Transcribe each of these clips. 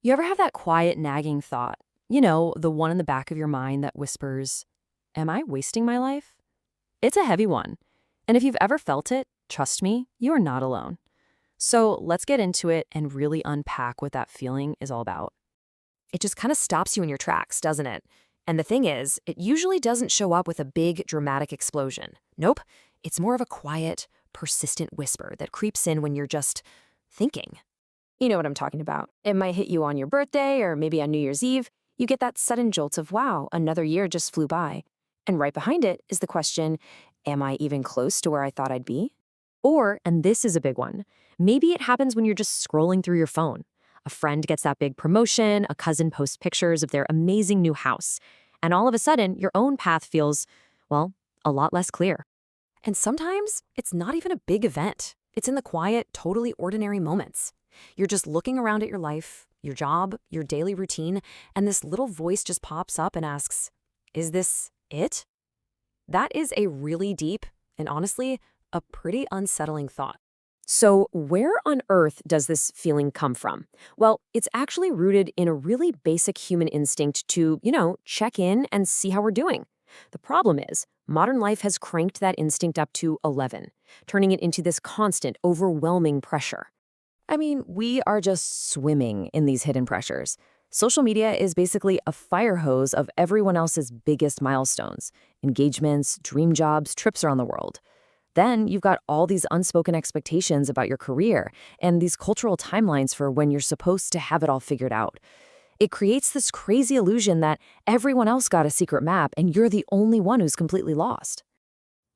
You ever have that quiet, nagging thought? You know, the one in the back of your mind that whispers, "Am I wasting my life?" It's a heavy one. And if you've ever felt it, trust me, you are not alone. So let's get into it and really unpack what that feeling is all about. It just kind of stops you in your tracks, doesn't it? And the thing is, it usually doesn't show up with a big, dramatic explosion. Nope, it's more of a quiet, persistent whisper that creeps in when you're just thinking. You know what I'm talking about. It might hit you on your birthday or maybe on New Year's Eve. You get that sudden jolt of, wow, another year just flew by. And right behind it is the question, am I even close to where I thought I'd be? Or, and this is a big one, maybe it happens when you're just scrolling through your phone. A friend gets that big promotion, a cousin posts pictures of their amazing new house, and all of a sudden, your own path feels, well, a lot less clear. And sometimes, it's not even a big event. It's in the quiet, totally ordinary moments. You're just looking around at your life, your job, your daily routine, and this little voice just pops up and asks, is this it? That is a really deep, and honestly, a pretty unsettling thought. So, where on earth does this feeling come from? Well, it's actually rooted in a really basic human instinct to, check in and see how we're doing. The problem is, modern life has cranked that instinct up to 11, turning it into this constant, overwhelming pressure. I mean, we are just swimming in these hidden pressures. Social media is basically a fire hose of everyone else's biggest milestones, engagements, dream jobs, trips around the world. Then you've got all these unspoken expectations about your career and these cultural timelines for when you're supposed to have it all figured out. It creates this crazy illusion that everyone else got a secret map and you're the only one who's completely lost.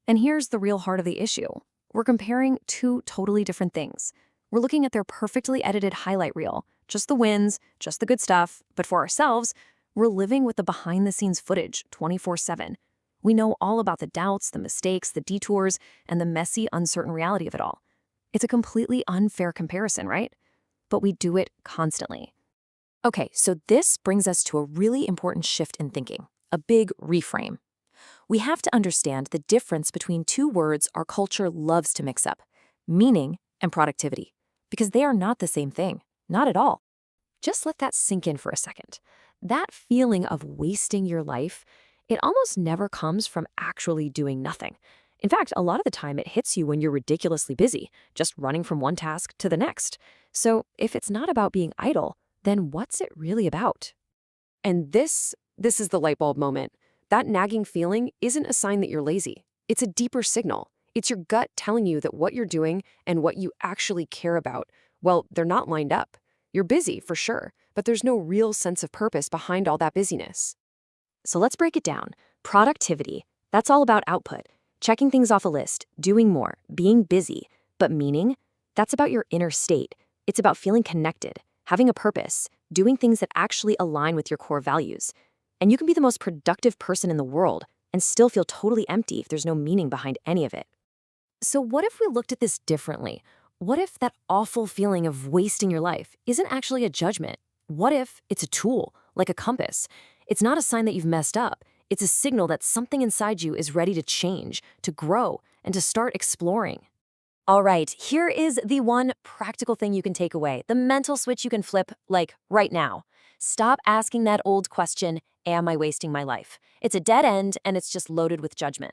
And here's the real heart of the issue. We're comparing two totally different things. We're looking at their perfectly edited highlight reel, just the wins, just the good stuff, but for ourselves, we're living with the behind-the-scenes footage 24/7. We know all about the doubts, the mistakes, the detours, and the messy, uncertain reality of it all. It's a completely unfair comparison, right? But we do it constantly. Okay, so this brings us to a really important shift in thinking, a big reframe. We have to understand the difference between two words our culture loves to mix up, meaning and productivity, because they are not the same thing, not at all. Just let that sink in for a second. That feeling of wasting your life, it almost never comes from actually doing nothing. In fact, a lot of the time it hits you when you're ridiculously busy, just running from one task to the next. So if it's not about being idle, then what's it really about? And this is the light bulb moment. That nagging feeling isn't a sign that you're lazy. It's a deeper signal. It's your gut telling you that what you're doing and what you actually care about, well, they're not lined up. You're busy, for sure, but there's no real sense of purpose behind all that busyness. So let's break it down. Productivity, that's all about output, checking things off a list, doing more, being busy. But meaning, that's about your inner state. It's about feeling connected, having a purpose, doing things that actually align with your core values. And you can be the most productive person in the world and still feel totally empty if there's no meaning behind any of it. So what if we looked at this differently? What if that awful feeling of wasting your life isn't actually a judgment? What if it's a tool, like a compass? It's not a sign that you've messed up. It's a signal that something inside you is ready to change, to grow, and to start exploring. All right, here is the one practical thing you can take away, the mental switch you can flip, like right now. Stop asking that old question, am I wasting my life? It's a dead end and it's just loaded with judgment.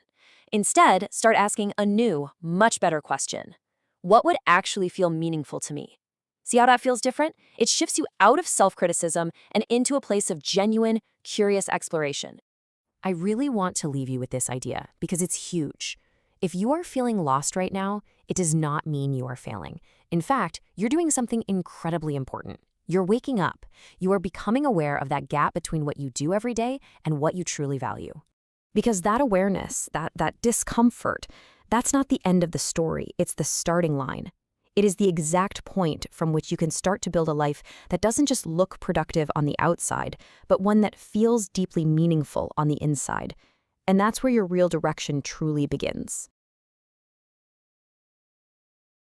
Instead, start asking a new, much better question. What would actually feel meaningful to me? See how that feels different? It shifts you out of self-criticism and into a place of genuine, curious exploration. I really want to leave you with this idea because it's huge. If you are feeling lost right now, it does not mean you are failing. In fact, you're doing something incredibly important. You're waking up. You are becoming aware of that gap between what you do every day and what you truly value. Because that awareness, that discomfort, that's not the end of the story. It's the starting line. It is the exact point from which you can start to build a life that doesn't just look productive on the outside, but one that feels deeply meaningful on the inside. And that's where your real direction truly begins.